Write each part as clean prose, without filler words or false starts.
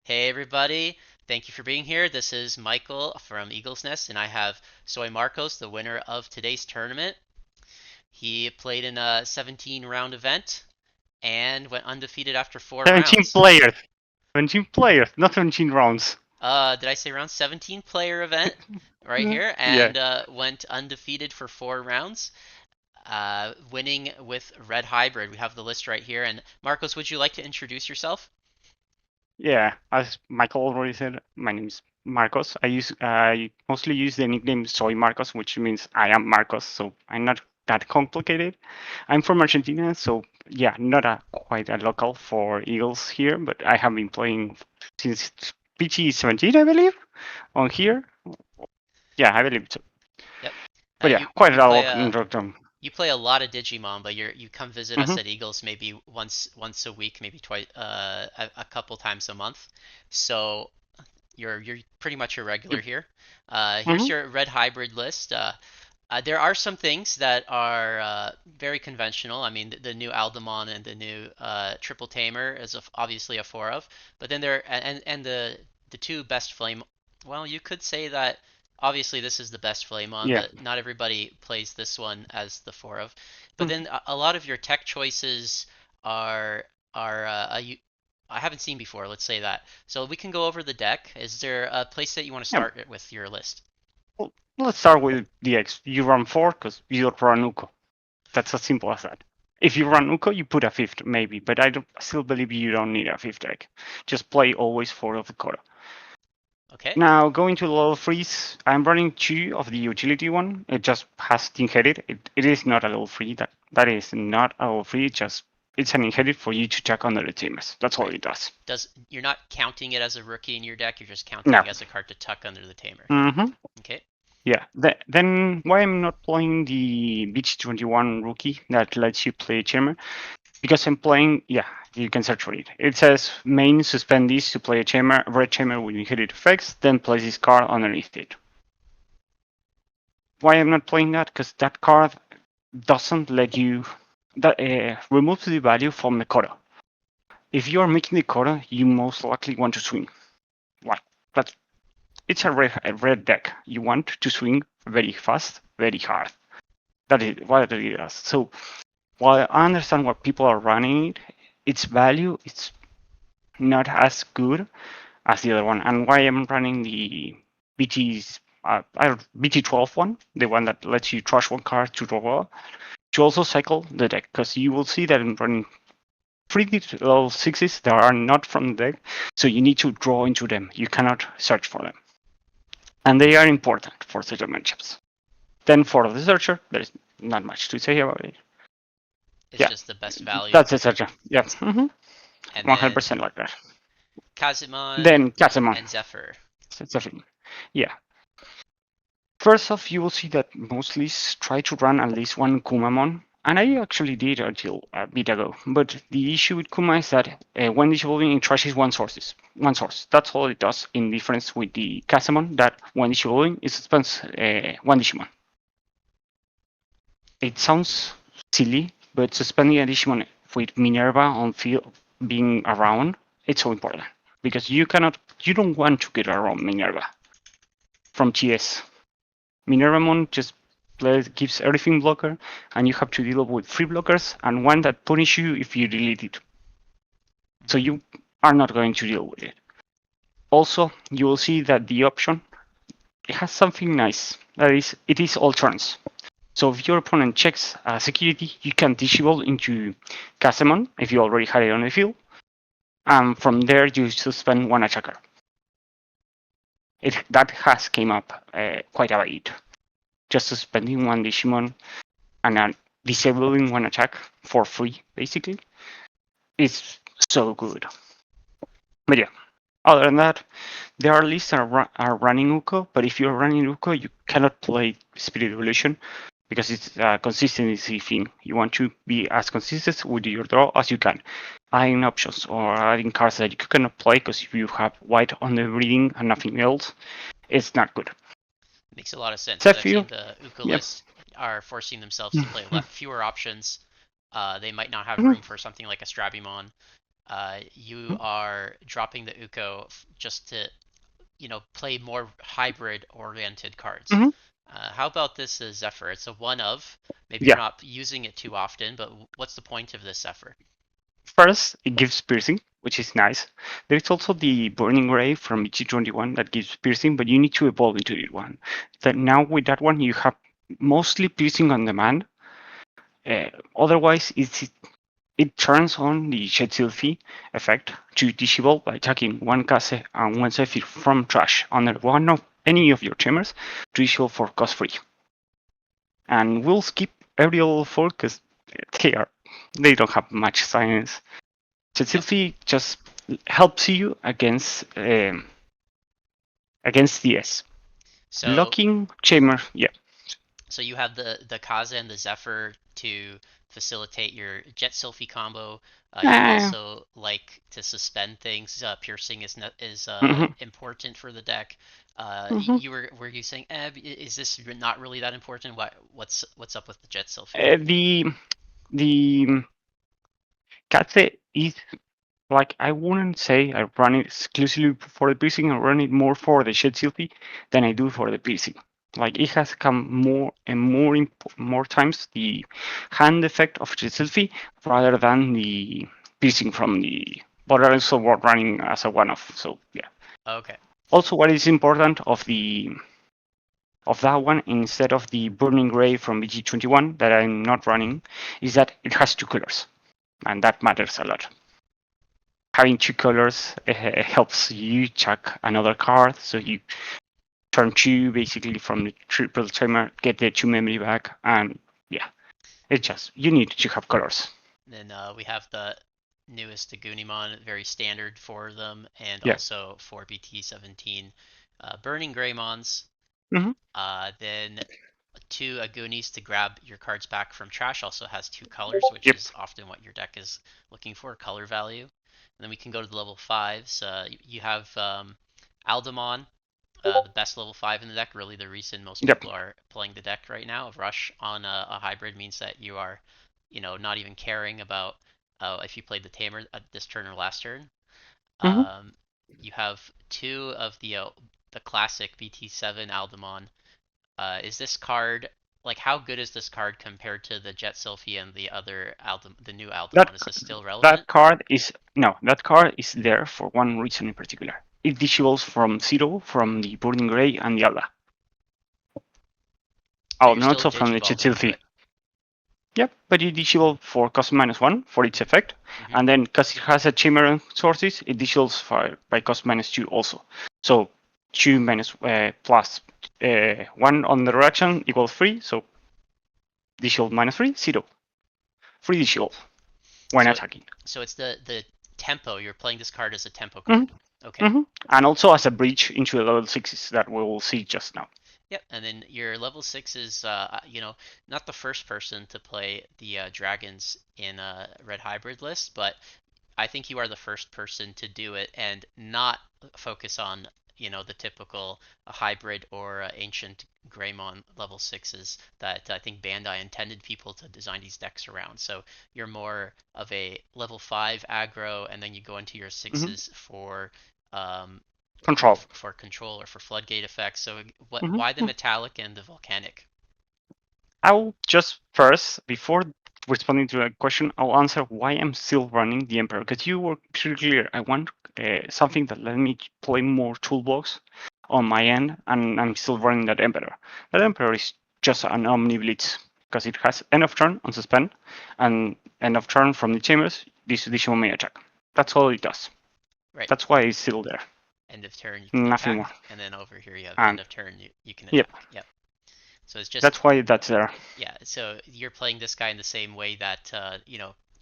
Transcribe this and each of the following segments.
Hey everybody, thank you for being here. This is Michael from Eagles Nest, and I have SoyMarcos, the winner of today's tournament. He played in a 17 round event and went undefeated after 17 4 rounds. players. 17 players, not 17 rounds. Did I say round 17 player event right here? Yeah, And went undefeated for 4 rounds, winning with Red Hybrid. We have the list right here. And Marcos, would you like to introduce yourself? yeah. As Michael already said, my name is Marcos. I mostly use the nickname Soy Marcos, which means I am Marcos. So I'm not that complicated. I'm from Argentina, so yeah, not quite a local for Eagles here, but I have been playing since PG 17, I believe, on here. Yeah, I believe so. Yep. But yeah, You quite you a play lot a in term. You play a lot of Digimon, but you come visit us Mm-hmm. at Eagles maybe once a week, maybe twice a couple times a month. So you're pretty much a regular here. Here's Mm-hmm. your red hybrid list. There are some things that are very conventional. I mean, the new Aldemon and the new Triple Tamer is obviously a four of, but then and the two best flame. Well, you could say that obviously this is the best Flamon, Yeah. but not everybody plays this one as the four of. But then a lot of your tech choices are I haven't seen before. Let's say that. So we can go over the deck. Is there a place that you want to Yeah. start with your list? Well, let's start with the X. You run four because you don't run Uko. That's as simple as that. If you run Uko, you put a fifth, maybe, but I still believe you don't need a fifth deck. Just play always four of the Kora. Okay. Now, going to level freeze, I'm running two of the utility one. It just has the inherit. It is not a level free. That is not a level free. It's an inherit for you to check under the teamers. That's all Right. it does. Does You're not counting it as a rookie in your deck, you're just counting No. it as a card to tuck under the tamer. Mm-hmm. Okay. Yeah. Then why I'm not playing the BT21 rookie that lets you play Chairman? Because I'm playing, yeah, you can search for it. It says main suspend this to play a chamber, red chamber with inherit effects, then place this card underneath it. Why I'm not playing that? Because that card doesn't let you that removes the value from the Kora. If you are making the Kora, you most likely want to swing. Why? But it's a red deck. You want to swing very fast, very hard. That is what it does. So while I understand what people are running it, its value it's not as good as the other one. And why I'm running the BT's BT12 one, the one that lets you trash one card to draw, to also cycle the deck, because you will see that I'm running pretty low sixes that are not from the deck, so you need to draw into them. You cannot search for them, and they are important for certain matchups. Then for the searcher, there is not much to say about it. It's Yeah, just the best value. that's the searcher. Yeah, And then 100% like that. Kazumon Then Casamon. and Zephyr. That's the thing. Yeah, first off, you will see that most lists try to run at least one Kumamon, and I actually did until a bit ago. But the issue with Kuma is that when disabled, it trashes one source. That's all it does. In difference with the Casamon, that when disabled, it suspends one Digimon. It sounds silly, but suspending a Digimon with Minerva on field being around, it's so important because you don't want to get around Minerva from TS. Minervamon just gives everything blocker, and you have to deal with three blockers and one that punish you if you delete it. So Hmm. you are not going to deal with it. Also, you will see that the option it has something nice. That is, it is all turns. So if your opponent checks security, you can disable into Casamon if you already had it on the field, and from there you suspend one attacker. That has came up quite a bit. Just suspending one Digimon and disabling one attack for free, basically, is so good. But yeah, other than that, there are lists that are running Uko, but if you're running Uko, you cannot play Spirit Evolution because it's a consistency thing. You want to be as consistent with your draw as you can. Adding options or adding cards that you cannot play because if you have white on the reading and nothing else, it's not good. Makes a lot of sense. I've Zephyr, seen the Uka yep. list are forcing themselves to play fewer options. They might not have Mhm. room for something like a Strabimon. you are dropping the Uko just to play more hybrid oriented cards. Mm-hmm. How about this Zephyr? It's a one of. Maybe you're Yeah. not using it too often, but what's the point of this Zephyr? First, it gives piercing, which is nice. There is also the Burning Ray from BG21 that gives piercing, but you need to evolve into it one. That now with that one you have mostly piercing on demand. Otherwise, it turns on the Shed Sylphie effect to disable by attacking one Kase and one Zephyr from trash under one of any of your chambers to disable for cost free. And we'll skip every level 4 because they don't have much science. Yep. Sylphie just helps you against DS. So Blocking chamber, yeah. so you have the Kaza and the Zephyr to facilitate your Jet Sylphie combo. You Uh, also like to suspend things. Piercing is mhm, important for the deck. mhm. Were you saying, is this not really that important? What's up with the Jet Sylphie? The Katze is like I wouldn't say I run it exclusively for the piercing. I run it more for the shed Sylphie than I do for the piercing. Like it has come more and more times the hand effect of shed Sylphie rather than the piercing from the. But also we're running as a one-off. So yeah. Okay. Also, what is important of that one instead of the Burning Ray from BG21 that I'm not running is that it has two colors, and that matters a lot. Having two colors helps you chuck another card, so you turn two basically from the triple timer, get the two memory back, and yeah, it's just you need to have colors. Then we have the newest Agunimon, very standard for them, and Yeah. also for BT17. Burning Greymons, Mm-hmm. then two Agunis to grab your cards back from trash, also has two colors, which Yep. is often what your deck is looking for, color value. And then we can go to the level 5s. You have Aldemon, the best level 5 in the deck. Really, the reason most Yep. people are playing the deck right now. Rush on a hybrid means that you are, not even caring about if you played the Tamer this turn or last turn. Mm-hmm. Um, you have two of the classic BT7 Aldemon. Is this card like how good is this card compared to the Jet Sylphie and the new That Aldemon? Is this still that relevant? card is no. That card is there for one reason in particular. It disables from zero from the Burning Ray and the Alda. But Oh, you're not still so from the digivolving Chitilfi. it. Yep, but it disable for cost -1 for its effect, Hmm. and then because it has a Chimeran sources, it disables by cost -2 also. So 2 minus plus 1 on the reaction equals 3, so disable -3, 0. Free disable when So attacking. so it's the tempo. You're playing this card as a tempo Mm-hmm. card. Okay. Mm-hmm. And also as a bridge into the level 6s that we will see just now. Yep. And then your level 6 is not the first person to play the dragons in a red hybrid list, but I think you are the first person to do it and not focus on, the typical hybrid or ancient Greymon level sixes that I think Bandai intended people to design these decks around. So you're more of a level five aggro, and then you go into your Mm-hmm. sixes for, um, Control. for control or for floodgate effects. So why the Mm-hmm. metallic and the volcanic? I'll just first, before responding to that question, I'll answer why I'm still running the Emperor. Because you were pretty clear. I want something that let me play more toolbox on my end, and I'm still running that Emperor. That Emperor is just an Omni Blitz because it has end of turn on suspend and end of turn from the chambers. This additional may attack. That's all it does. Right. That's why it's still there. End of turn you can Nothing more. attack, and then over here you have end And of turn you can yep, attack. Yep. So it's just that's why that's there. yeah, so you're playing this guy in the same way that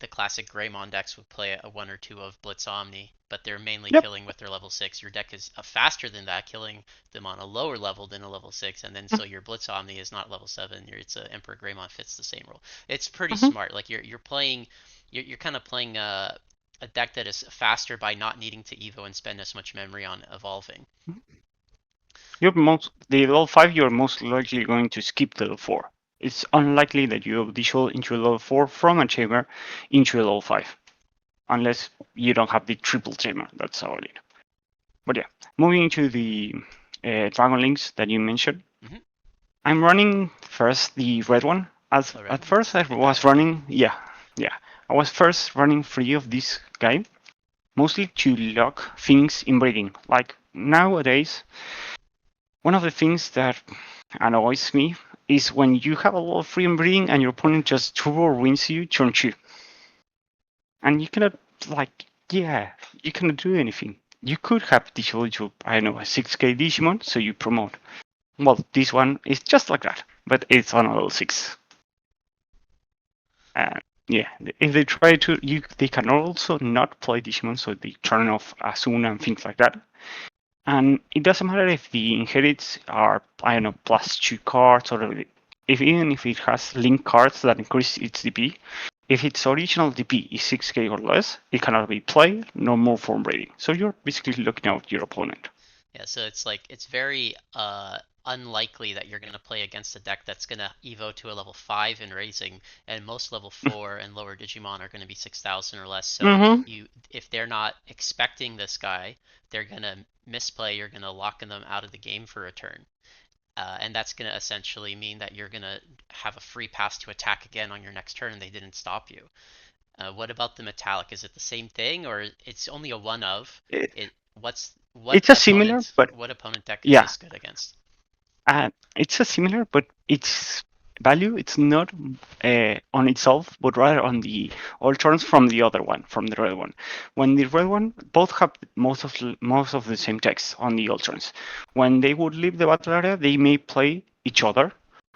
the classic Greymon decks would play a one or two of Blitz Omni, but they're mainly Yep. killing with their level six. Your deck is faster than that, killing them on a lower level than a level six, and then so your Blitz Omni is not level seven. It's a Emperor Greymon fits the same role. It's pretty Mm-hmm. smart. Like you're playing, you're kind of playing a deck that is faster by not needing to Evo and spend as much memory on evolving. The level 5 you're most likely going to skip the level 4. It's unlikely that you will visual into a level 4 from a chamber into a level 5. unless you don't have the triple tamer. That's all it. But yeah, moving into the Dragon Links that you mentioned, Hmm. I'm running first the red one. As Oh, red at one. first I Good guy. was running, yeah, I was first running free of this guy, mostly to lock things in breeding. Like nowadays, one of the things that annoys me is when you have a lot of free breeding and your opponent just turbo wins you turn two, and you cannot like you cannot do anything. You could have disabled your I don't know a 6k Digimon, so you promote. Well, this one is just like that, but it's on a level 6. And yeah, if they try to, they can also not play Digimon, so they turn off Asuna and things like that. And it doesn't matter if the inherits are, I don't know, +2 cards, or if even if it has link cards that increase its DP. If its original DP is 6k or less, it cannot be played, no more form rating. So you're basically looking out your opponent. Yeah, so it's like it's very unlikely that you're gonna play against a deck that's gonna evo to a level 5 in raising, and most level 4 and lower Digimon are gonna be 6,000 or less. So Mm-hmm. if they're not expecting this guy, they're gonna misplay. You're gonna lock them out of the game for a turn. And that's going to essentially mean that you're going to have a free pass to attack again on your next turn and they didn't stop you. What about the metallic? Is it the same thing or it's only a one of? It, It what's it's a similar, but what opponent deck is yeah, this good against? it's a similar, but its value it's not on itself, but rather on the all turns from the other one, from the red one. When the red one, both have most of the same text on the all turns. When they would leave the battle area, they may play each other,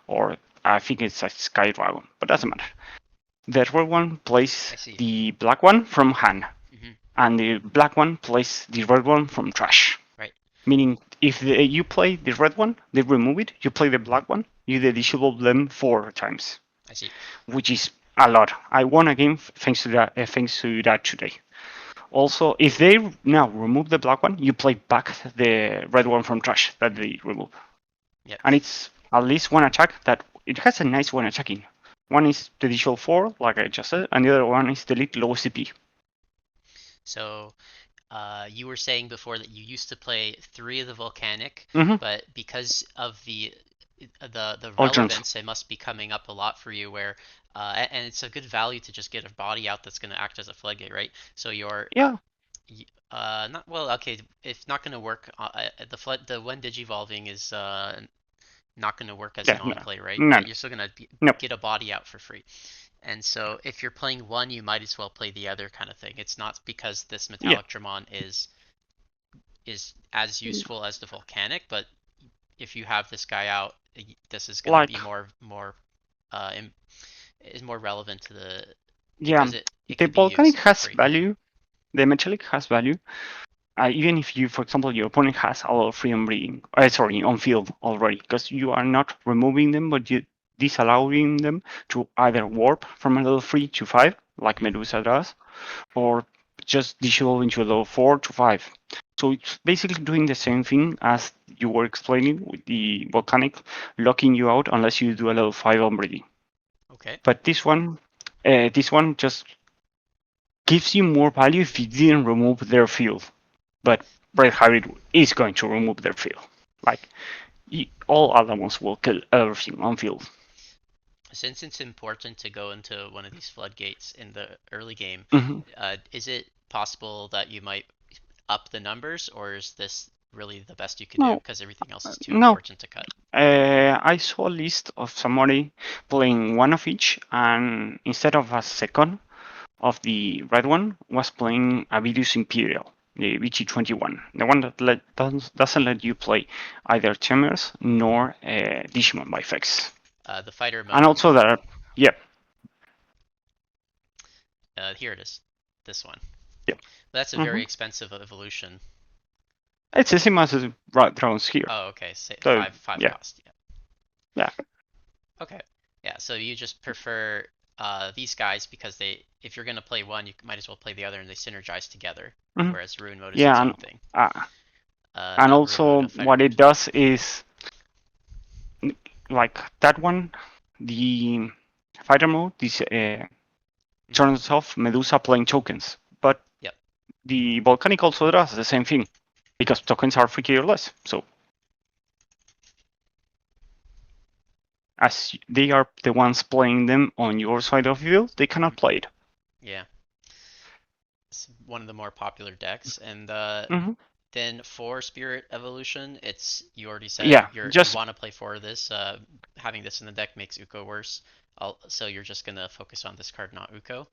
or I think it's a Sky Dragon, but doesn't matter. The red one plays I see. the black one from hand, Hmm. and the black one plays the red one from trash. Right. Meaning, if you play the red one, they remove it. You play the black one, you disable them 4 times, I see. which is a lot. I won a game thanks to that today. Also, if they now remove the black one, you play back the red one from trash that they remove, Yep. and it's at least one attack that it has a nice one attacking. One is the additional 4, like I just said, and the other one is delete low CP. So you were saying before that you used to play three of the volcanic, Mm-hmm. but because of the All turns. relevance, it must be coming up a lot for you. Where and it's a good value to just get a body out that's going to act as a floodgate, right? So you're Yeah, not well, okay. If not going to work, the when digivolving is not going to work as an yeah, on play, right? no, But you're still going to no, get a body out for free. And so if you're playing one, you might as well play the other kind of thing. It's not because this yeah, metallic Dramon is as useful as the volcanic, but if you have this guy out, this is going to like be more uh, is more relevant to the yeah, because it the could be volcanic used for has free. value. The metallic has value. Even if you, for example, your opponent has a lot of free on breeding, sorry, on field already, because you are not removing them, but you disallowing them to either warp from a level 3 to 5, like Hmm. Medusa does, or just disable into a level 4 to 5. So it's basically doing the same thing as you were explaining with the volcanic, locking you out unless you do a level 5 on breeding. Okay. But this one just gives you more value if you didn't remove their field. But Red Hybrid is going to remove their field. Like all other ones will kill everything on field. Since it's important to go into one of these floodgates in the early game, Mm-hmm. is it possible that you might up the numbers, or is this really the best you could do No, because everything else is too no. important to cut? I saw a list of somebody playing one of each, and instead of a second of the red one, was playing a Virus Imperial, the VG21, the one that doesn't let you play either Temers nor Digimon by Fex. The fighter And mode, you also mean? there, yeah, Here it is. This one. yeah. That's a Mm-hmm. very expensive evolution. It's the same as drones here. Oh, okay. Say So five yeah, cost. Yeah. yeah, Okay. Yeah. So you just prefer these guys because if you're gonna play one, you might as well play the other, and they synergize together. hmm Whereas rune mode is its yeah, own thing. uh, and Not rune mode, also a fighter what mode. it does is like that one, the fighter mode. This Hmm. turns off Medusa playing tokens, the volcanic also does the same thing because tokens are free less. So as they are the ones playing them on your side of the field, they cannot play it. Yeah, it's one of the more popular decks. And Mm-hmm. then for Spirit Evolution, it's you already said Yeah, you just want to play for this. Having this in the deck makes Uko worse. So you're just gonna focus on this card, not Uko.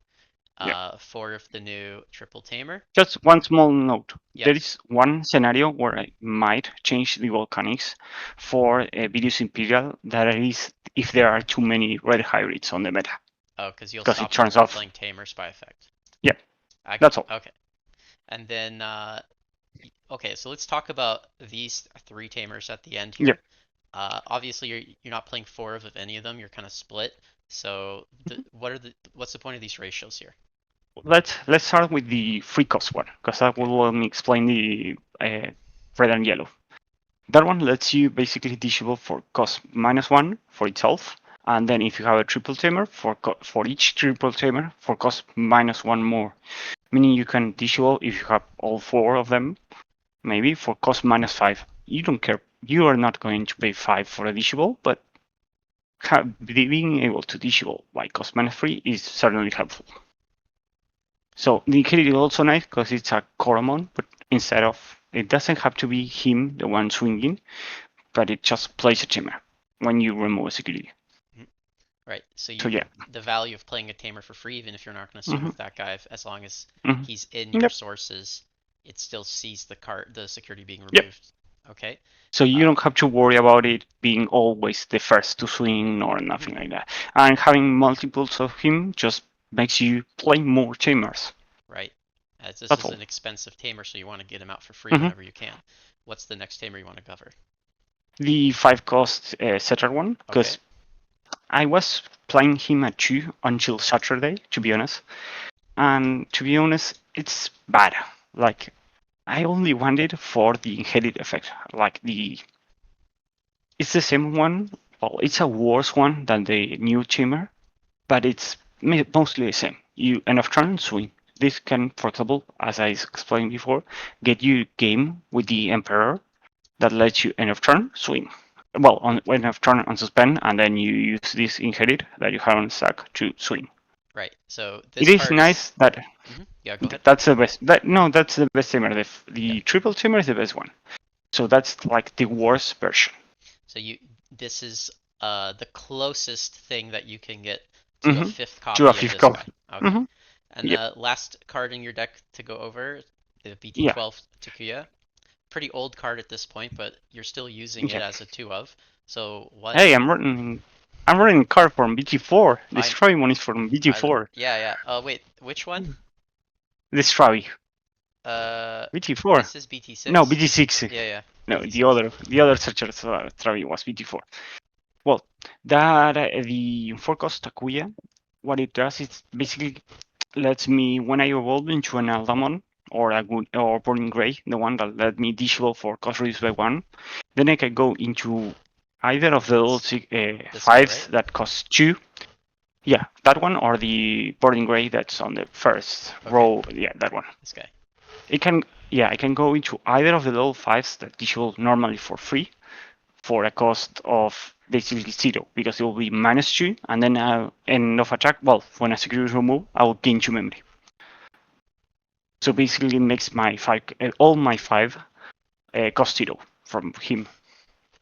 yeah. For the new Triple Tamer. Just one small note. There Yes. is one scenario where I might change the volcanics for Vidus Imperial. That is if there are too many red hybrids on the meta, Oh, because you'll because it stop them turns from off. playing Tamers by effect. Yeah, I that's all. okay. And then okay, so let's talk about these three Tamers at the end Yeah. here. Obviously, you're not playing four of any of them. You're kind of split. So what's the point of these ratios here? Let's start with the free cost one, because that Okay. will let me explain the red and yellow. That one lets you basically disable for cost -1 for itself, and then if you have a triple tamer for each triple tamer for cost -1 more, meaning you can disable if you have all four of them, maybe for cost -5. You don't care. You are not going to pay 5 for a disable, but being able to disable by cost -3 is certainly helpful. So the Nikiri is also nice because it's a Koromon, but instead of it doesn't have to be him the one swinging, but it just plays a Tamer when you remove a security. Mhm. Right. So So yeah. the value of playing a Tamer for free, even if you're not going to swing Mm-hmm, with that guy, as long as mm-hmm. he's in your Yep, sources, it still sees the security being yep. removed. Okay. So you Uh, don't have to worry about it being always the first to swing or mhm. nothing like that. And having multiples of him just makes you play more Tamers. Right. As this That's is all. an expensive Tamer, so you want to get him out for free Mm-hmm. whenever you can. What's the next Tamer you want to cover? The 5 cost setter one, Okay. because I was playing him at 2 until Saturday, to be honest. And to be honest, it's bad. Like, I only wanted for the inherit effect. Like, it's the same one. Well, it's a worse one than the new Shimmer, but it's mostly the same. You end of turn swing. This can, for example, as I explained before, get you game with the Emperor that lets you end of turn swing. Well, on end of turn on suspend, and then you use this inherit that you have on stack to swing. Right. So It this is card's. nice that Yeah. Go ahead. that's the best. No, that's the best Shimmer. Yeah. The triple Shimmer is the best one. So that's like the worst version. So this is the closest thing that you can get to a Mm-hmm. fifth To a copy of fifth this call. guy. Okay. Mm-hmm. And Yep. the last card in your deck to go over, the Yeah. BT12 Takuya. Pretty old card at this point, but you're still using it Yeah. as a two of. So what? Hey, I'm running card from BG4. The I Stravi one is from I BG4. yeah, yeah. Wait, which one? The Stravi. Uh, BG4. this is No, BT6. BG6. Yeah, yeah, No, the BT6. other the other searcher Stravi was BG4. Well, that the forecast Takuya, what it does is basically lets me when I evolve into an Aldamon or a good or Burning Gray, the one that let me disable for cost reduced by one, then I can go into either of the little This guy, fives right? that cost two. Yeah, that one or the Burning Gray that's on the first Okay, row. Yeah, that one. this guy. It can. Yeah, I can go into either of the little fives that disable normally for free for a cost of basically zero because it will be -2 and then end of attack. Well, when a security is removed, I will gain 2 memory. So basically, it makes my all my five cost zero from him.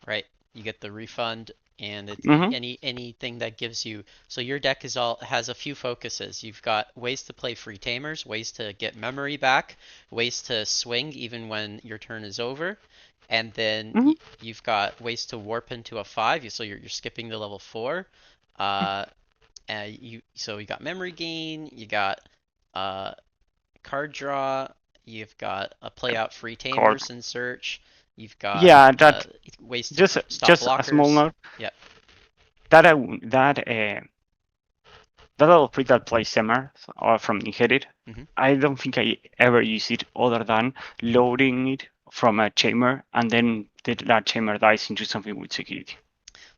Right. You get the refund and Mm-hmm. anything that gives you so your deck is all has a few focuses. You've got ways to play free tamers, ways to get memory back, ways to swing even when your turn is over, and then Mm-hmm. you've got ways to warp into a five. So you're skipping the level four. Uh, you got memory gain, you got uh card draw, you've got a play out free Card. tamers in search, you've got Yeah, that ways to just stop just a small blockers. note. Yep. That that little trick that plays Semar or from Inherit, Hmm. I don't think I ever use it other than loading it from a chamber and then that chamber dies into something with security.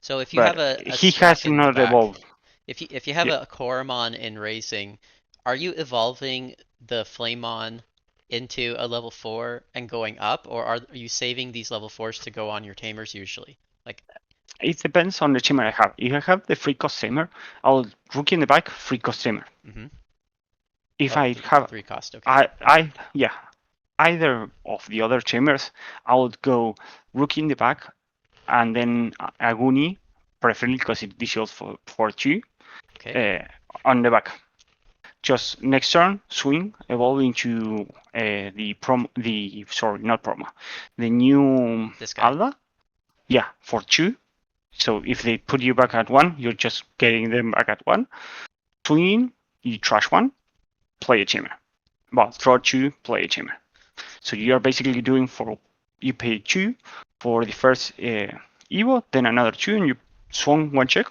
So if you have But a he has stack in the not back, evolved. if you have Yeah. a Koromon in Raising, are you evolving the Flamon into a level 4 and going up, or are you saving these level 4s to go on your tamers usually? Like, It depends on the tamer I have. If I have the free cost tamer, I'll rookie in the back, free cost tamer. mm-hmm. If Oh, I th have, three cost, okay. yeah, either of the other tamers, I would go rookie in the back and then Aguni, preferably because it disheals for 2 Okay, uh, on the back. Just next turn, swing, evolve into the sorry, not promo, the new this guy. Alba. Yeah, for 2. So if they put you back at 1, you're just getting them back at 1. Swing, you trash 1, play a Chimera. Well, throw 2, play a Chimera. So you are basically doing you pay 2 for the first Evo, then another 2, and you swung 1 check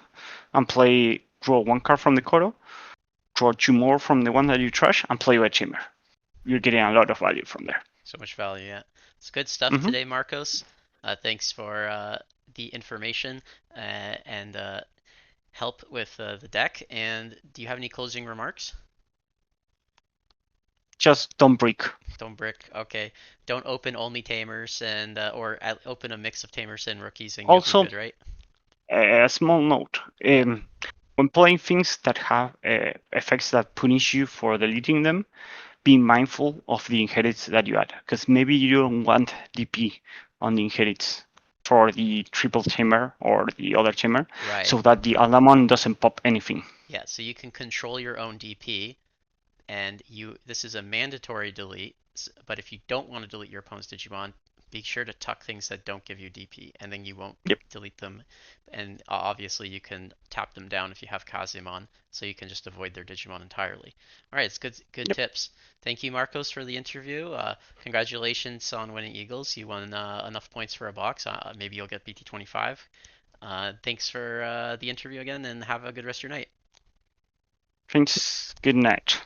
and draw 1 card from the Koro, draw 2 more from the one that you trash, and play a Chimera. You're getting a lot of value from there. So much value, yeah. It's good stuff Mm-hmm. today, Marcos. Thanks for the information and help with the deck. And do you have any closing remarks? Just don't break. Don't brick. Okay. Don't open only tamers and or open a mix of tamers and rookies and you'll be Also, good, right? a small note. When playing things that have effects that punish you for deleting them, be mindful of the inherits that you add, because maybe you don't want DP on the inherits for the triple chamber or the other chamber, Right. so that the Alamon doesn't pop anything. Yeah, so you can control your own DP and this is a mandatory delete, but if you don't want to delete your opponent's Digimon, be sure to tuck things that don't give you DP, and then you won't Yep, delete them. And obviously, you can tap them down if you have Kazemon, so you can just avoid their Digimon entirely. All right, it's good yep. tips. Thank you, Marcos, for the interview. Congratulations on winning Eagles. You won enough points for a box. Maybe you'll get BT 25. Thanks for the interview again, and have a good rest of your night. Thanks. Good night.